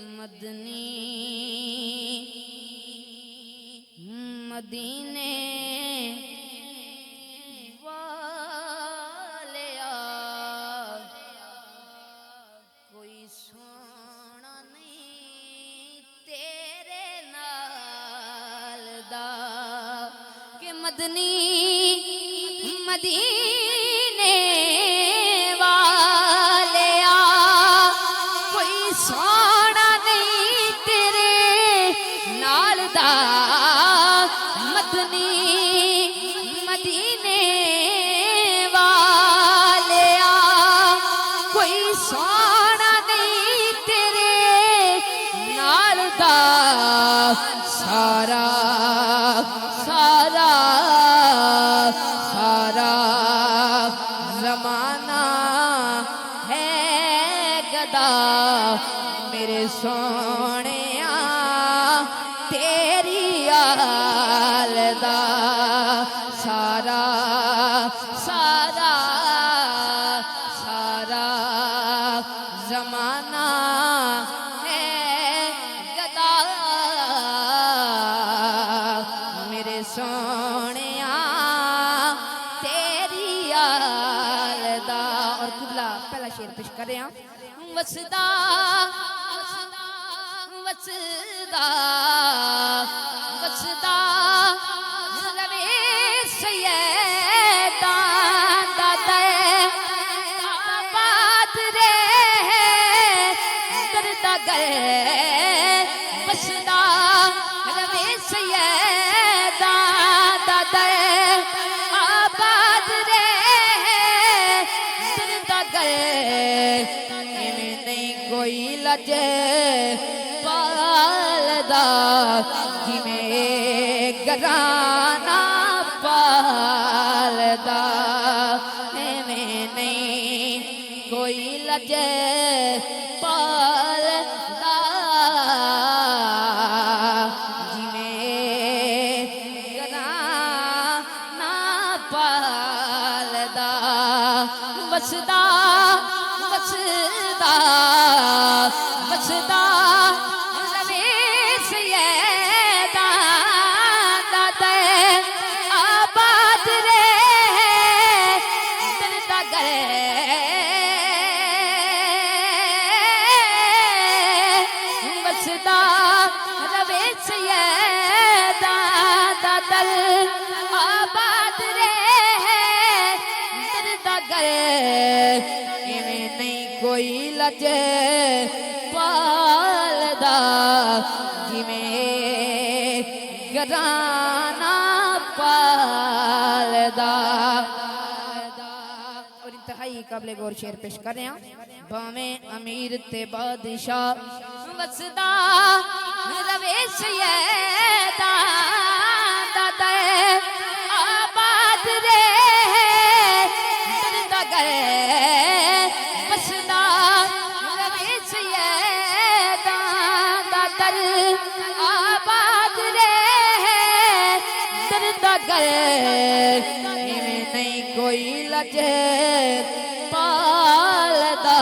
مدنی مدینے والیا کوئی سونا نہیں تیرے نال دا کہ مدنی مدینے والیا کوئی سونا نہیں تیرے نال دا مدنی مدینے والیا کوئی سونا نہیں تیرے نال دا سارا سارا سارا زمانہ ہے گدا میرے سونے تیری آل دا سارا سارا سارا زمانہ ہے گدا میرے سونے تیری آل دا اور قبلہ پہلا شعر پیش کر رہے ہیں وسدا وسدا وسدا روے سیدان دادے آباد رہے درد گئے وسدا روے سیدان دادے آباد رہے درد گئے میں نہیں کوئی لجے پالدا جی میں گرانا پالدا میں نہیں کوئی لجے پالدا جی میں گرانا پالدا وسدا وسدا وسدا کوئی لجے پالدا جی میں گرانا پالدا اور انتہائی قابل غور شعر پیش کر رہے ہیں باویں امیر تے بادشاہ وسدا روے سیدان دادے آباد رہے درد گئے وسدا روے سیدان دادر آباد رہے درد گئے میں نہیں کوئی لجے پالدا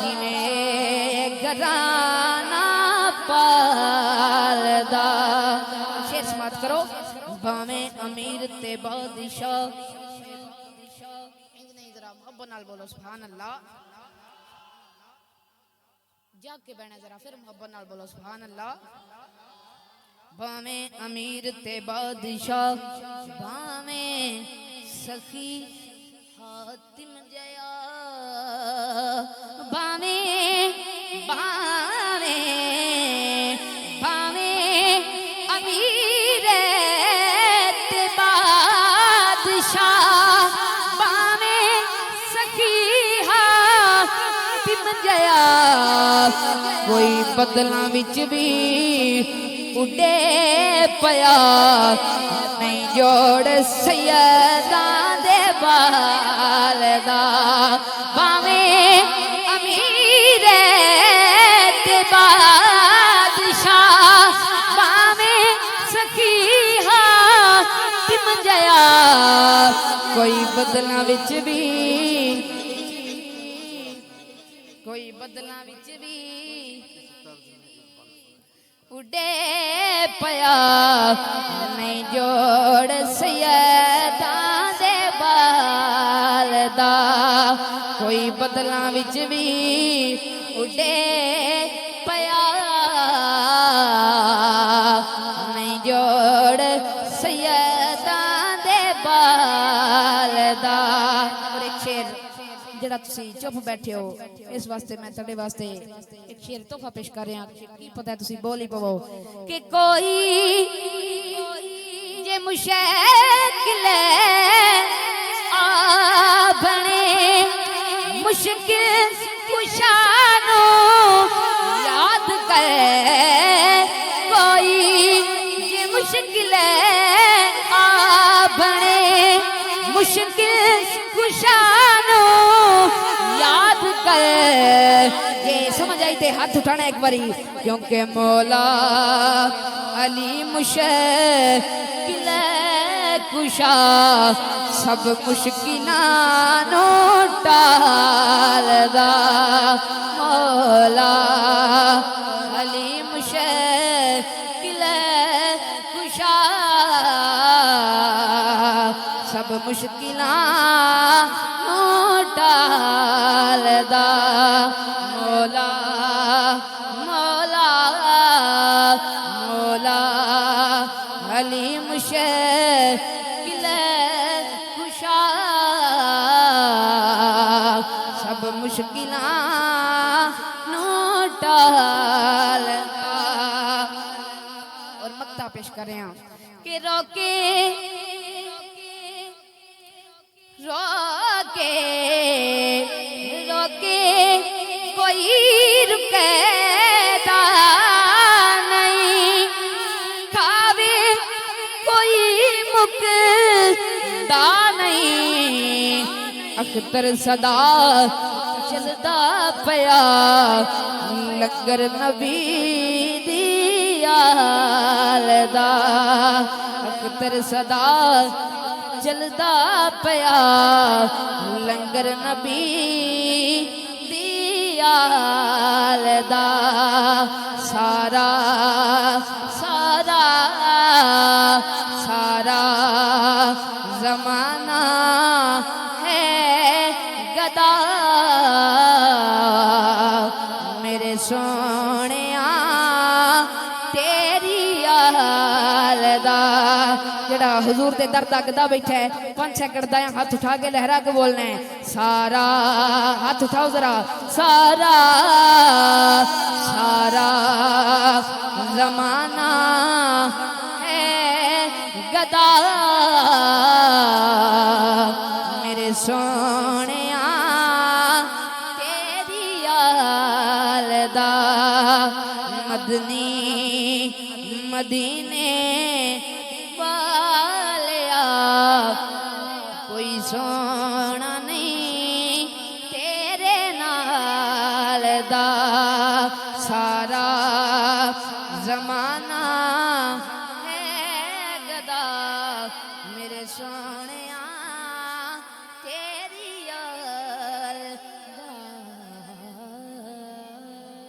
جی میں گرانا پالدا شعر سماعت کرو باویں امیر تے بادشاہ ذرا محبت نال بولو سبحان اللہ جاگ کے بہنا ذرا پھر محبت نال بولو سبحان اللہ باویں امیر تے بادشاہ باویں سخی حاتم جیا باویں باویں باویں امیر تے بادشاہ باویں سخی حاتم جیا کوئی بدلاں وچ بھی اڈے پیا نہیں جوڑ سیدان دے بالدا باویں امیر تے بادشاہ باویں سخی حاتم جیا کوئی بدلاں وچ بھی کوئی بدلاں وچ بھی اڈے پیا نہیں جوڑ سیداں دے بال دا کوئی بدلاں وچ بھی اڈے پیا نہیں جوڑ سیداں دے بال دا اور ایک شعر جڑا تسی چپ بیٹھے ہو اس واسطے میں تڑے واسطے ایک شعر تحفہ پیش کر رہا کی پتہ ہے تسی بول ہی پو کہ کوئی جے مشکل آ بنے مشکل کشانو یاد کرے کوئی جے مشکل آ بنے مشکل کشانو یاد کر یہ سمجھ آئی تے ہاتھ اٹھانا ایک باری کیونکہ مولا علی مشکل کشا سب مشکلانو ٹال دا مولا علی مشکل کشا سب مشکلانو ٹال دا مولا مولا مولا علی مشکل کشا سب مشکلانو ٹال دا اور مقطع پیش کر رہے ہیں کہ روکے روکے روکے کوئی رکے دا نہیں کھاوے کوئی مکدا نہیں اختر صدا چلدا پیا لنگر نبی دی آل دا اختر صدا چلدا پیا لنگر نبی دی آل دا سارا سارا سارا زمانہ ہے گدا میرے سونیاں تیری آل دا جڑا حضور دے در دا گدا بیٹھا ہے 5 سیکنڈ دا ہاتھ اٹھا کے لہرا کے بولنا ہے سارا ہاتھ اٹھاؤ ذرا سارا سارا زمانہ ہے گدا میرے سونیاں تیری آل دا مدنی مدینے والیا کوئی سونا نہیں تیرے نال دا سارا زمانہ ہے گدا میرے سونا